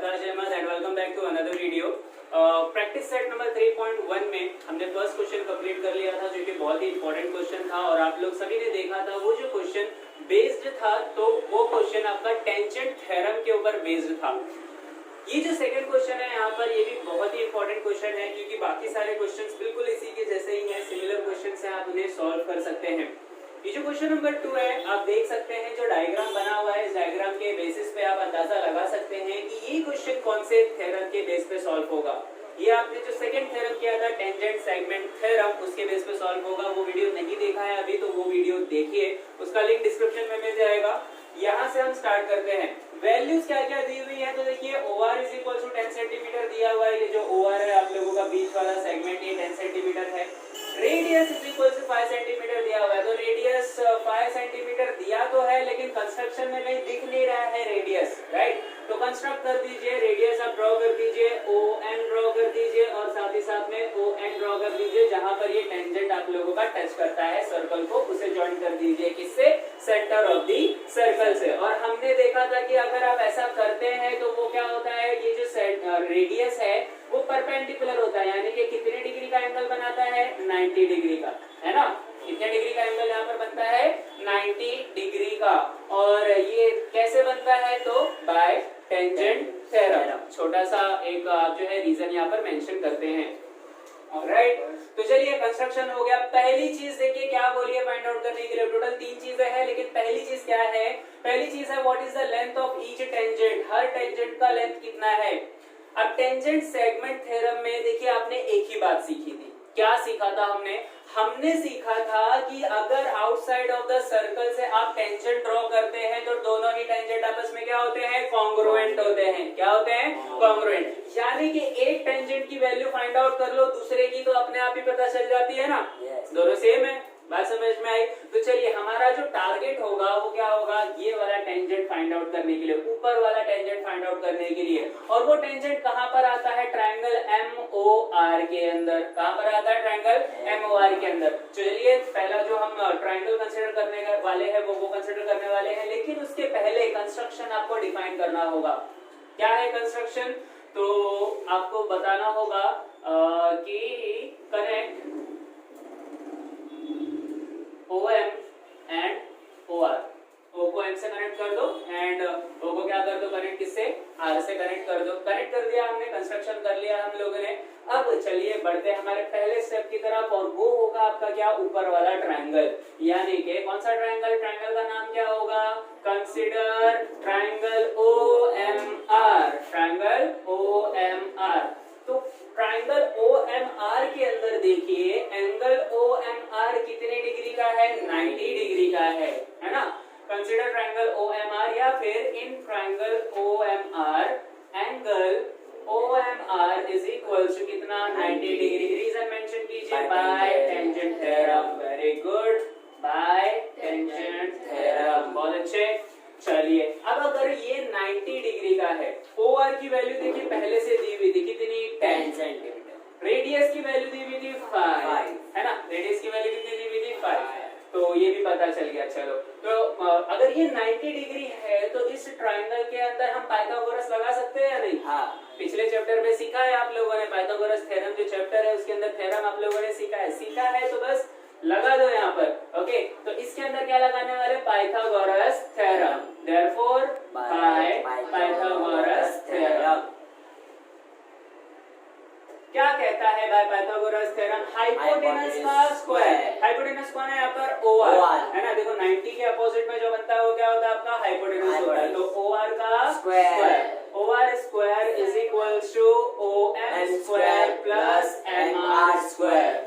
राधा जय माता and welcome back to another video. Practice set number 3.1 में हमने फर्स्ट क्वेश्चन कंप्लीट कर लिया था, जो कि बहुत ही इंपॉर्टेंट क्वेश्चन था और आप लोग सभी ने देखा था। वो जो क्वेश्चन बेस्ड था, तो वो क्वेश्चन आपका टेंजेंट थ्योरम के ऊपर बेस्ड था। ये जो सेकंड क्वेश्चन है यहाँ पर, ये भी बहुत ही इंपॉर्टेंट क्वेश्चन है, क्योंकि बाकी सारे क्वेश्चंस बिल्कुल इसी के जैसे ही हैं, सिमिलर क्वेश्चंस हैं, आप उन्हें सॉल्व कर सकते हैं। ये जो क्वेश्चन नंबर 2 है, आप देख सकते हैं जो डायग्राम बना हुआ है, इस डायग्राम के बेसिस पे आप अंदाजा लगा सकते हैं कि ये क्वेश्चन कौन से थ्योरम के बेस पे सॉल्व होगा। ये आपने जो सेकंड थ्योरम किया था टेंजेंट सेगमेंट थ्योरम, उसके बेस पे सॉल्व होगा। वो वीडियो नहीं देखा है अभी तो वो वीडियो देखिए, उसका लिंक डिस्क्रिप्शन में मिल जाएगा। यहाँ से हम स्टार्ट करते हैं। वैल्यूज क्या क्या दी हुई है, तो देखिए OR is equal to 10 centimetre दिया हुआ है। ये जो OR है आप लोगों का बीच वाला सेगमेंट, ये 10 सेंटीमीटर है। Radius is equal to 5 centimetre दिया हुआ है, तो रेडियस 5 सेंटीमीटर दिया तो है, लेकिन कंस्ट्रक्शन में कहीं दिख नहीं रहा है रेडियस, राइट। तो कंस्ट्रक्ट कर दीजिए, रेडियस आप ड्रॉ कर दीजिए, ON ड्रॉ कर दीजिए और साथ ही साथ में ON ड्रॉ कर दीजिए। जहां पर ये टेंजेंट आप लोगों का टच करता है सर्कल को, उसे ज्वाइन कर दीजिए किससे, सेंटर ऑफ दी सर्कल से। और हमने देखा था कि अगर आप ऐसा करते हैं तो वो क्या होता है, ये जो रेडियस है वो परपेंडिकुलर होता है, यानी कि कितने डिग्री का एंगल बनाता है, 90 डिग्री का, है ना। कितने डिग्री का एंगल यहाँ पर बनता है, 90 डिग्री का। और ये कैसे बनता है, तो बाय टेंजेंट थ्योरम। छोटा सा एक आप जो है रीजन यहाँ पर मेंशन करते हैं। ऑलराइट, तो चलिए कंस्ट्रक्शन हो गया। पहली चीज देखिए क्या बोलिए फाइंड आउट करने के लिए। टोटल 3 चीजें हैं, लेकिन पहली चीज क्या है, पहली चीज है what is the length of each tangent. Her tangent का लेंथ कितना है। अब टेंजेंट सेगमेंट थ्योरम में देखिए आपने एक ही बात सीखी थी। क्या सीखा था हमने सीखा था कि अगर आउटसाइड ऑफ द सर्कल से आप टेंजेंट ड्रॉ करते हैं तो दोनों ही टेंजेंट आपस में क्या होते हैं, कॉन्ग्रुएंट होते हैं। क्या होते हैं, कॉन्ग्रुएंट। यानी कि एक टेंजेंट की वैल्यू फाइंड आउट कर लो, दूसरे की तो अपने आप ही पता चल जाती है ना। दोनों सेम है, बात समझ में आई। तो चलिए हमारा जो टारगेट होगा वो क्या होगा, ये वाला टेंजेंट फाइंड आउट करने के लिए, ऊपर वाला टेंजेंट फाइंड आउट करने के लिए। और वो टेंजेंट कहां पर आता है, ट्रायंगल MOR के अंदर। कहां पर आता है, ट्रायंगल MOR के अंदर। चलिए पहला जो हम ट्रायंगल कंसीडर करने वाले हैं वो कंसीडर करने वाले हैं, लेकिन उसके पहले कंस्ट्रक्शन आपको डिफाइन करना होगा। क्या है कंस्ट्रक्शन, तो आपको बताना होगा कि connect OM and OR। O को M से कनेक्ट कर दो एंड O को क्या कर दो, कनेक्ट किससे, R से कनेक्ट कर दो। कनेक्ट कर दिया हमने, कंस्ट्रक्शन कर लिया हम लोगों ने। अब चलिए बढ़ते हैं हमारे पहले स्टेप की तरफ, और वो होगा आपका क्या, ऊपर वाला ट्रायंगल। यानी कि कौन सा ट्रायंगल, ट्रायंगल का नाम क्या होगा, consider triangle OMR। Triangle OMR। तो ट्रायंगल OMR के अंदर देखिए एंगल OMR कितने डिग्री का है, 90 डिग्री का है ना। कंसीडर ट्रायंगल OMR, या फिर in triangle OMR angle OMR is equal to कितना, 90 डिग्री। रीजन मेंशन कीजिए, by tangent theorem. Very good, by tangent theorem, बहुत अच्छे। चलिए अब अगर ये 90 डिग्री का है, OR की वैल्यू देखिए पहले से दी हुई थी कितनी, 10 सेंटीमीटर। रेडियस की वैल्यू दी हुई थी 5, है ना। रेडियस की वैल्यू कितनी दी हुई थी, 5। तो ये भी पता चल गया। चलो तो अगर ये 90 डिग्री है तो इस ट्रायंगल के अंदर हम पाइथागोरस लगा सकते हैं या नहीं। हाँ, पिछले चैप्टर में सीखा है आप लोगों ने, पाइथागोरस थ्योरम जो चैप्टर है उसके अंदर थ्योरम आप लोगों ने सीखा है तो बस लगा दो यहाँ पर। ओके, तो इसके अंदर क्या लगाने वाले, Pythagoras theorem. Therefore by Pythagoras theorem. क्या कहता है बाय पाइथागोरस थ्योरम, हाइपोटेनस का स्क्वायर। हाइपोटेनस कौन है यहाँ पर, OR, है ना। देखो 90 के अपोजिट में जो बनता है वो क्या होता है आपका, हाइपोटेनस होता है। तो OR का square, OR square is equal to OM square plus MR square.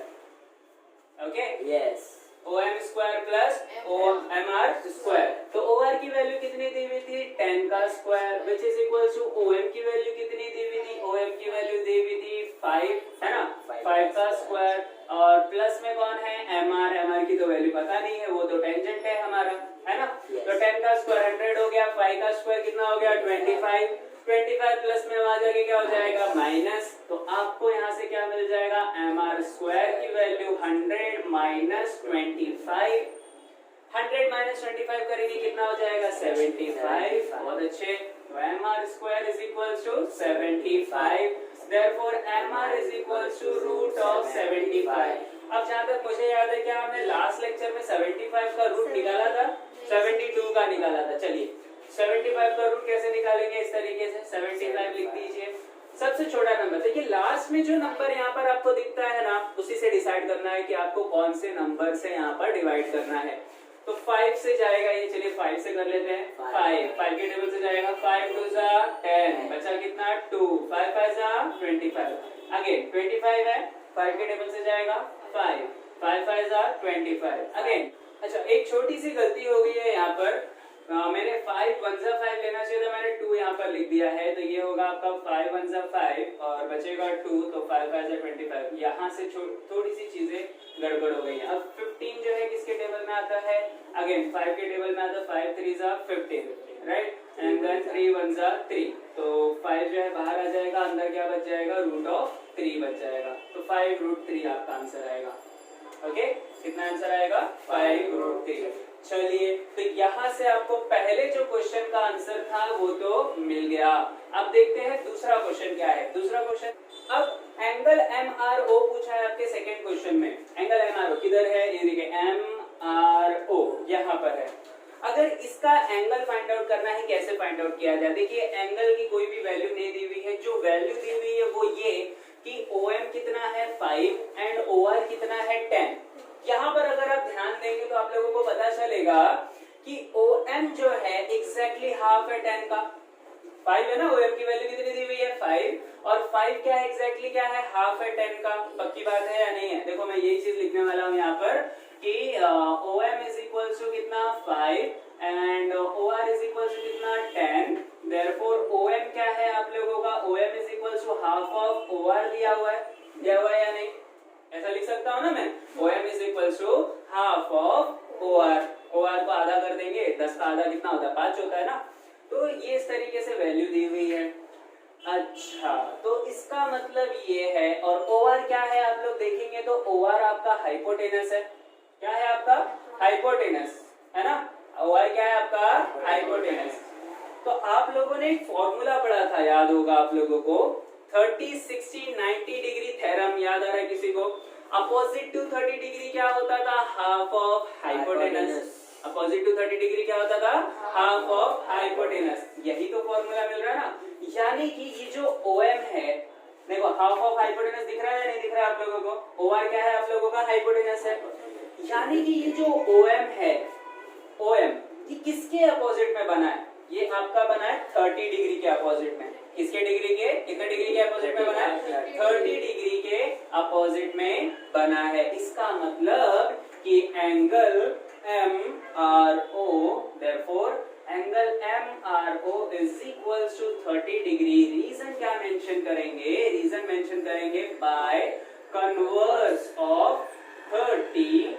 Okay, yes, OM square plus OMR square. तो OR की वैल्यू कितनी दी हुई थी, 10 का square, which is equal to OM की वैल्यू कितनी दी हुई थी, OM की वैल्यू दी हुई थी 5, है ना, 5 का स्क्वायर। और प्लस में कौन है, MR की तो वैल्यू पता नहीं है, वो तो टेंजेंट है हमारा, है ना। तो 10 का स्क्वायर 100 हो गया, 5 का स्क्वायर कितना हो गया, 25। 25 प्लस में वहां जाके क्या हो जाएगा, माइनस। तो आपको यहाँ से क्या मिल जाएगा, MR स्क्वायर की वैल्यू 100 माइनस 25। 100 माइनस 25 करेंगे कितना हो जाएगा, 75। बहुत अच्छे। तो MR square is equal to mr is equal to root of 75। अब जहाँ तक मुझे याद है क्या हमने लास्ट लेक्चर में 75 का रूट निकाला था, 72 का निकाला था। चलिए 75 का रूट कैसे निकालेंगे, इस तरीके से 75 लिख दीजिए। सबसे छोटा नंबर, देखिए लास्ट में जो नंबर यहाँ पर आपको दिखता है ना, उसी से डिसाइड करना है कि आपको कौन से नंबर से यहाँ पर डिवाइड करना है। तो 5 से जाएगा ये, चलिए 5 से कर लेते हैं। 5 के टेबल से जाएगा, 5 2 जा 10, बचा कितना 2, 5 5 जा 25, अगेन 25 है, 5 के टेबल से जाएगा 5 5 5 जा 25, अगेन। अच्छा एक छोटी सी गलती हो गई है यहाँ पर, मैंने 5 1 जा 5 लेना चाहिए था, मैंने 2 यहाँ पर लिख दिया है, तो ये होगा आपका 5 1 जा 5 और बचेगा 2, तो 5 5 जा 25। यहाँ से थोड़ी सी चीजें गड़बड़ हो गई है। अब 15 जो है किसके टेबल में आता है, अगेन 5 के टेबल में आता है, 5 3 जा 15, राइट, एंड देन 3 1 जा 3, तो 5 जो है बाहर आ जाएगा, अंदर क्या बच जाएगा, रूट ऑफ 3 बच जाएगा, तो 5 रूट 3 आपका आंसर आएगा। ओके, कितना आंसर आएगा, 5 रूट 3। चलिए तो यहाँ से आपको पहले जो क्वेश्चन का आंसर था वो तो मिल गया। अब देखते हैं दूसरा क्वेश्चन क्या है। दूसरा क्वेश्चन, अब एंगल MRO पूछा है आपके सेकंड क्वेश्चन में। एंगल MRO किधर है, ये देखिए MRO यहाँ पर है। अगर इसका एंगल फाइंड आउट करना है, कैसे फाइंड आउट किया जाए, देखिए एंगल की कोई भी वैल्यू नहीं दी हुई है, जो वैल्यू दी हुई है वो ये कि OM कितना है 5 एंड OR कितना है 10। यहाँ पर अगर आप ध्यान देंगे तो आप लोगों को पता चलेगा कि OM जो है एग्जैक्टली हाफ है 10 का। 5 है ना, OM की वैल्यू कितनी दी हुई है 5, और 5 क्या है एग्जैक्टली क्या है, हाफ है 10 का। पक्की बात है या नहीं है, देखो मैं यही चीज लिखने वाला हूँ यहाँ पर कि OM इज इक्वल टू कितना 5 and OR is equal to कितना 10, देयरफॉर OM क्या है आप लोगों का, OM is equal to half of OR दिया हुआ है या नहीं, ऐसा लिख सकता हूँ ना मैं, OM is equal to half of OR। OR को आधा कर देंगे, 10 का आधा कितना होता है 5 होता है ना, तो ये इस तरीके से वैल्यू दी हुई है। अच्छा तो इसका मतलब ये है, और OR क्या है आप लोग देखेंगे तो OR आपका हाइपोटेनस है। क्या है आपका, हाइपोटेनस है ना, OR क्या है आपका हाइपोटेनस। तो आप लोगों ने एक फॉर्मूला पढ़ा था, याद होगा आप लोगों को, 30 60 90 डिग्री थ्योरम, याद आ रहा है किसी को। अपोजिट टू 30 डिग्री क्या होता था, half of hypotenuse. Opposite to 30 degree क्या होता था, हाफ ऑफ हाइपोटेनस। यही तो फॉर्मूला मिल रहा है ना, यानी कि ये जो OM है, देखो हाफ ऑफ हाइपोटेनस दिख रहा है या नहीं दिख रहा है आप लोगों को, OR क्या है आप लोगों का हाइपोटेनस है, यानी कि ये जो OM है, OM ये किसके अपोजिट में बना है, ये आपका बना है 30 डिग्री के अपोजिट में। किसके डिग्री के, कितने डिग्री के अपोजिट में बना है, 30 डिग्री के अपोजिट में बना है। इसका मतलब कि angle MRO, therefore angle MRO is equal to 30 degree. Reason क्या मेंशन करेंगे, रीजन मेंशन करेंगे by converse of 30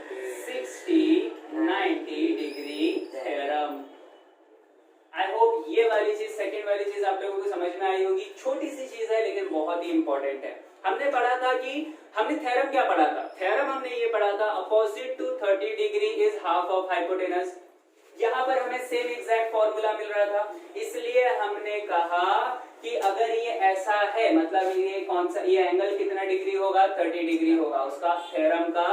60 90 degree theorem. I hope ये वाली चीज, सेकंड वाली चीज आप लोगों को समझ में आई होगी। छोटी सी चीज है लेकिन बहुत ही इंपॉर्टेंट है। हमने पढ़ा था कि हमने थ्योरम क्या पढ़ा था, थ्योरम हमने ये पढ़ा था opposite to 30 degree is half of hypotenuse. यहाँ पर हमें सेम एग्जैक्ट फॉर्मूला मिल रहा था, इसलिए हमने कहा कि अगर ये ऐसा है, मतलब ये कौन सा, ये एंगल कितना डिग्री होगा 30 डिग्री होगा, उसका थ्योरम का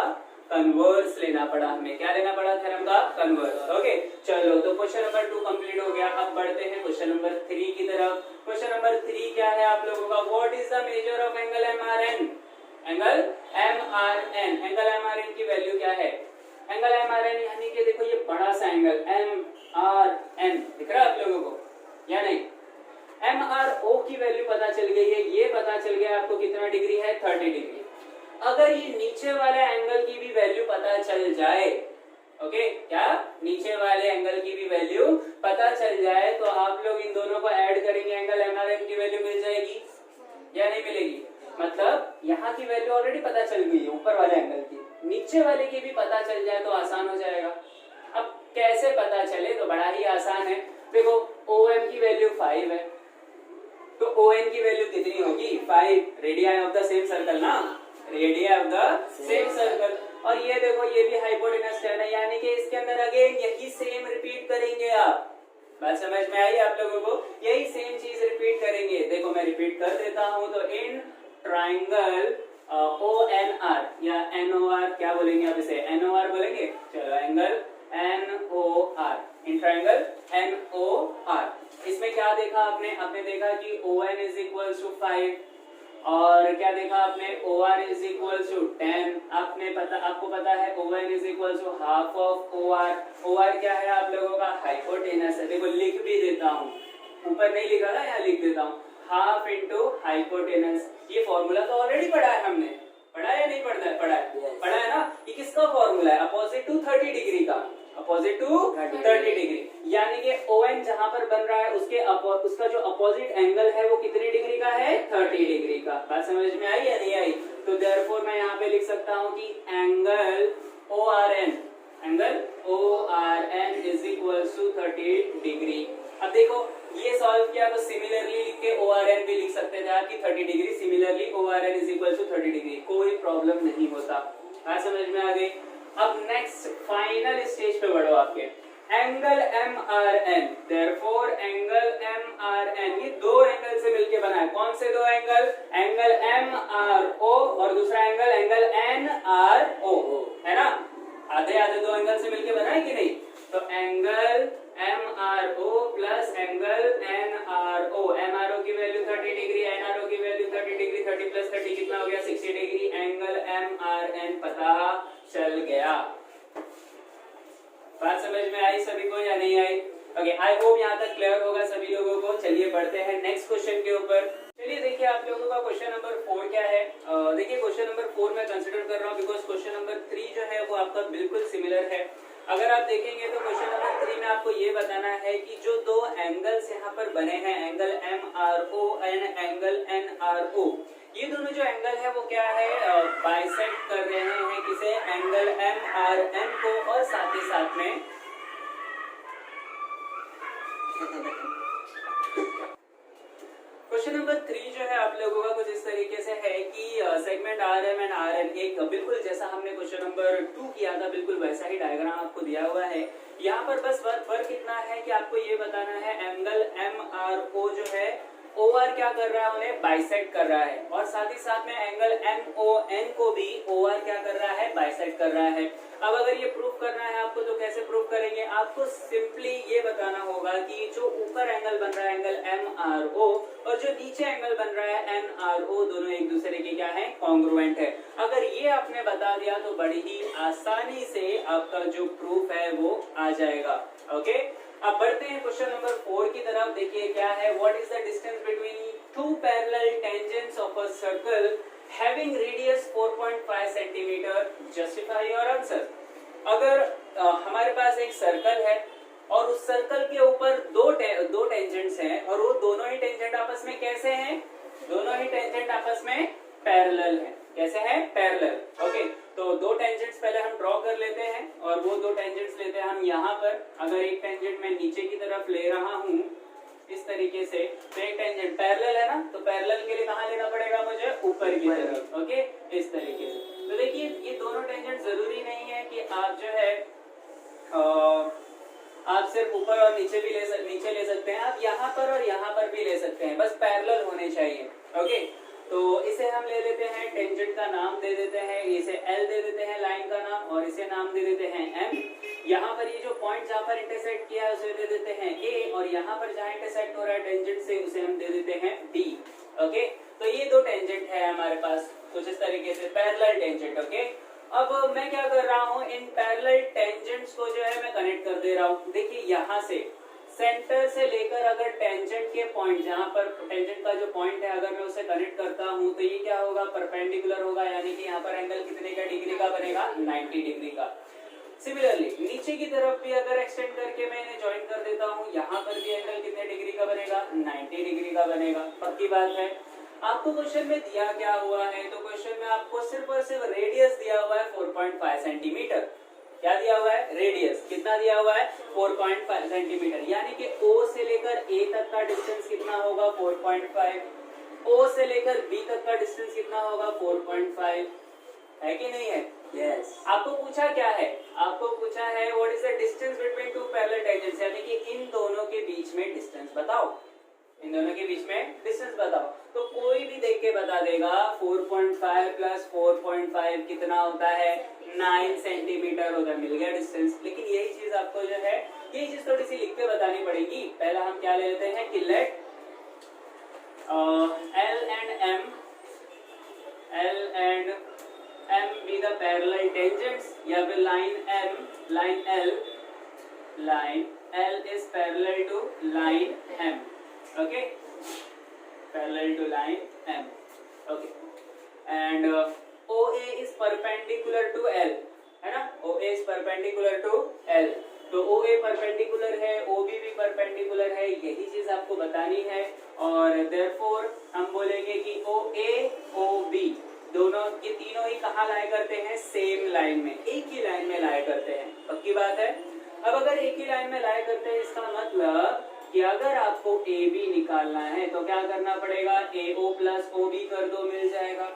कन्वर्स लेना पड़ा हमें। क्या लेना पड़ा, थ्योरम का कन्वर्स। ओके चलो, तो क्वेश्चन नंबर 2 कंप्लीट हो गया। अब बढ़ते हैं क्वेश्चन नंबर 3 की तरफ। क्वेश्चन नंबर 3 क्या है आप लोगों का, what is the measure of angle MRN। Angle MRN, angle MRN की वैल्यू क्या है, एंगल MRN यानी कि देखो ये बड़ा सा एंगल MRN दिख रहा है आप लोगों को या नहीं। MRO की वैल्यू पता चल गई है, ये पता चल गया आपको कितना डिग्री है 30 डिग्री। अगर ये नीचे वाले एंगल की भी वैल्यू पता चल जाए, ओके क्या, नीचे वाले एंगल की भी वैल्यू पता चल जाए तो आप लोग इन दोनों को ऐड करेंगे, एंगल MRN की वैल्यू मिल जाएगी या नहीं मिलेगी। मतलब यहाँ की वैल्यू ऑलरेडी पता चल गई है ऊपर वाले एंगल की, नीचे वाले की भी पता चल जाए तो आसान हो जाएगा। अब कैसे पता चले, तो बड़ा ही आसान है। देखो OM की वैल्यू 5 है, तो ON की वैल्यू कितनी होगी 5, radius of the same circle ना, radius of the same circle. और ये देखो ये भी हाइपोटेनस है, यानी कि इसके अंदर अगेन यही सेम रिपीट करेंगे आप। बात समझ में आई आप लोगों को, यही सेम चीज रिपीट करेंगे। देखो मैं रिपीट कर देता हूं, तो इन ट्राइंगल ONR या NOR, क्या बोलेंगे आप इसे, NOR बोलेंगे, चलो angle NOR, in triangle NOR। इसमें क्या देखा आपने, आपने देखा कि ON इज इक्वल टू 5 और क्या देखा आपने, OR इज इक्वल टू 10। आपको पता है ON is equal to half of OR। OR क्या है आप लोगों का, हाइपोटेनस है। देखो लिख भी देता हूँ, ऊपर नहीं लिखा था, यहाँ लिख देता हूँ, हाफ इंटू हाइपोटेनस। ये फॉर्मूला तो ऑलरेडी पढ़ा है हमने, पढ़ा है या नहीं पढ़ा है, पढ़ा है, पढ़ा है ना। ये किसका फॉर्मूला है, अपोजिट टू 30 डिग्री का, अपोजिट टू 30 डिग्री, यानी कि ON जहां पर बन रहा है उसका जो अपोजिट एंगल है वो कितनी डिग्री का है, 30 डिग्री का। बात समझ में आई या नहीं आई। तो देयरफॉर मैं यहाँ पे लिख सकता हूँ कि angle ORN is equal to 30 degree. अब देखो ये सॉल्व किया तो सिमिलरली लिख के ORN भी लिख सकते थे आपकी 30 degree, similarly ORN is equal to 30 degree, कोई प्रॉब्लम नहीं होता। बात समझ में आ गई। अब नेक्स्ट फाइनल स्टेज पे बढ़ो आपके, angle MRN। Therefore angle MRN ये दो एंगल से मिलके बना है। कौन से दो एंगल, एंगल MRO और दूसरा एंगल NRO, है ना। आधे आधे दो एंगल से मिलके बना है कि नहीं। तो angle MRO plus angle NRO, MRO की वैल्यू 30 डिग्री, NRO की वैल्यू 30 डिग्री, 30 प्लस 30 कितना हो गया, 60 डिग्री। एंगल MRN पता चल गया। बात समझ में आई सभी को या नहीं आई। ओके, आई होप यहाँ तक क्लियर होगा सभी लोगों को। चलिए बढ़ते हैं नेक्स्ट क्वेश्चन के ऊपर। चलिए देखिए आप लोगों का क्वेश्चन नंबर 4 क्या है। देखिए क्वेश्चन नंबर 4 मैं कंसिडर कर रहा हूँ बिकॉज क्वेश्चन नंबर 3 जो है वो आपका बिल्कुल सिमिलर है। अगर आप देखेंगे तो क्वेश्चन नंबर 3 में आपको ये बताना है कि जो दो एंगल्स यहाँ पर बने हैं, angle MRO and angle NRO, ये दोनों जो एंगल है वो क्या है, बाइसेक्ट कर रहे हैं किसे, एंगल MRN को, और साथ ही साथ में क्वेश्चन नंबर 3 जो है आप लोगों का कुछ इस तरीके से है कि सेगमेंट RM एंड RN एक बिल्कुल जैसा हमने क्वेश्चन नंबर 2 किया था बिल्कुल वैसा ही डायग्राम आपको दिया हुआ है। यहाँ पर बस फर्क इतना है कि आपको ये बताना है एंगल MRO जो है OR क्या कर रहा है, उन्हें बाइसेक्ट कर रहा है, और साथ ही साथ में एंगल MON को भी OR क्या कर रहा है, बाइसेक्ट कर रहा है। अब अगर ये प्रूफ करना है आपको तो कैसे प्रूफ करेंगे, आपको सिंपली ये बताना होगा कि जो ऊपर एंगल बन रहा है एंगल MRO और जो नीचे एंगल बन रहा है NRO, दोनों एक दूसरे के क्या है, कॉन्ग्रुएंट है। अगर ये आपने बता दिया तो बड़ी ही आसानी से आपका जो प्रूफ है वो आ जाएगा। ओके, अब बढ़ते हैं क्वेश्चन नंबर 4 की तरफ। देखिए क्या है, what is the distance between two parallel tangents of a circle having radius 4.5 centimetre, justify your answer. अगर हमारे पास एक सर्कल है और उस सर्कल के ऊपर दो टेंजेंट्स हैं और वो दोनों ही टेंजेंट आपस में कैसे हैं, दोनों ही टेंजेंट आपस में पैरेलल हैं। कैसे हैं, पैरेलल। ओके, तो दो टेंजेंट्स पहले हम ड्रॉ कर लेते हैं और वो दो टेंजेंट्स लेते हैं हम यहाँ पर। अगर एक टेंजेंट मैं नीचे की तरफ ले रहा हूँ इस तरीके से, तो एक टेंजेंट पैरेलल है ना, तो पैरेलल के लिए कहाँ लेना पड़ेगा मुझे, ऊपर की तरफ। ओके, इस तरीके से। तो देखिए ये दोनों टेंजेंट जरूरी नहीं है कि आप जो है आप सिर्फ ऊपर और नीचे भी नीचे ले सकते हैं, आप यहाँ पर और यहाँ पर भी ले सकते हैं, बस पैरेलल होने चाहिए। ओके, तो इसे हम ले लेते हैं, टेंजेंट का नाम दे देते हैं, इसे L दे देते हैं लाइन का नाम, और इसे नाम दे देते हैं M। यहाँ पर ये जो पॉइंट जहाँ पर इंटरसेक्ट किया है उसे दे देते हैं A, और यहाँ पर जहाँ इंटरसेक्ट हो रहा है टेंजेंट से उसे हम दे देते हैं D। ओके, तो ये दो टेंजेंट है हमारे पास कुछ इस तरीके से, पैरेलल टेंजेंट। ओके, अब मैं क्या कर रहा हूँ, इन पैरेलल टेंजेंट्स को जो है मैं कनेक्ट कर दे रहा हूँ। देखिए यहाँ से सेंटर से लेकर अगर टेंजेंट के पॉइंट, जहां पर टेंजेंट का जो पॉइंट है अगर मैं उसे कनेक्ट करता हूं तो ये क्या होगा, परपेंडिकुलर होगा, यानी कि यहाँ पर एंगल कितने का डिग्री का बनेगा, 90 डिग्री का। सिमिलरली नीचे की तरफ भी अगर एक्सटेंड करके मैं इन्हें ज्वाइन कर देता हूँ, यहाँ पर भी एंगल कितने डिग्री का बनेगा, 90 डिग्री का बनेगा। पक्की बात है। आपको क्वेश्चन में दिया क्या हुआ है, तो क्वेश्चन में आपको सिर्फ और सिर्फ रेडियस दिया हुआ है 4.5 सेंटीमीटर। क्या दिया हुआ है, रेडियस कितना दिया हुआ है, 4.5 सेंटीमीटर, यानी कि O से लेकर A तक का डिस्टेंस कितना होगा, 4.5। O से लेकर B तक का डिस्टेंस कितना होगा, 4.5, है कि नहीं है। Yes. आपको पूछा क्या है, आपको पूछा है what is the distance between two parallel tangents, यानी कि इन दोनों के बीच में डिस्टेंस बताओ, इन दोनों के बीच में डिस्टेंस बताओ, तो कोई भी देख के बता देगा 4.5 प्लस 4.5 कितना होता है, 9 सेंटीमीटर होता है। मिल गया डिस्टेंस। लेकिन यही चीज आपको जो है, यही चीज थोड़ी सी लिख के बतानी पड़ेगी। पहला हम क्या ले लेते हैं कि late L and M be the parallel tangents, या फिर line L is parallel to line M, okay, parallel to line M, okay, and OA is perpendicular to L, है ना, OA is perpendicular to L, तो OA perpendicular है, OB भी perpendicular है, यही चीज आपको बतानी है। और therefore हम बोलेंगे कि OA OB दोनों, ये तीनों ही कहाँ लाया करते हैं, सेम लाइन में, एक ही लाइन में लाया करते हैं। पक्की बात है। अब अगर एक ही लाइन में लाया करते हैं, इसका मतलब कि अगर आपको AB निकालना है तो क्या करना पड़ेगा, AO प्लस OB कर दो, मिल जाएगा,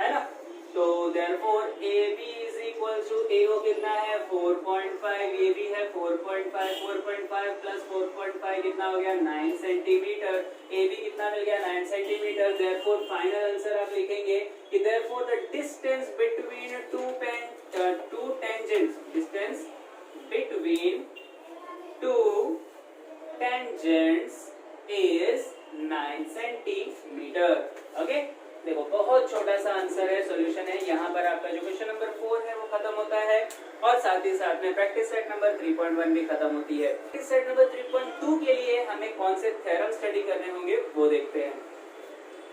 है ना। तो therefore AB is equal to AO कितना है 4.5, ये भी है 4.5 प्लस 4.5 कितना हो गया 9 सेंटीमीटर, AB कितना मिल गया 9 सेंटीमीटर। therefore फाइनल आंसर आप लिखेंगे कि therefore the distance between two tangents, distance between two tangents is 9 centimetre. Okay, देखो बहुत छोटा सा आंसर है, सॉल्यूशन है। यहाँ पर आपका जो क्वेश्चन नंबर 4 है वो खत्म होता है और साथ ही साथ में प्रैक्टिस सेट नंबर 3.1 भी खत्म होती है। प्रैक्टिस सेट नंबर 3.2 के लिए हमें कौन से थ्योरम स्टडी करने होंगे वो देखते हैं।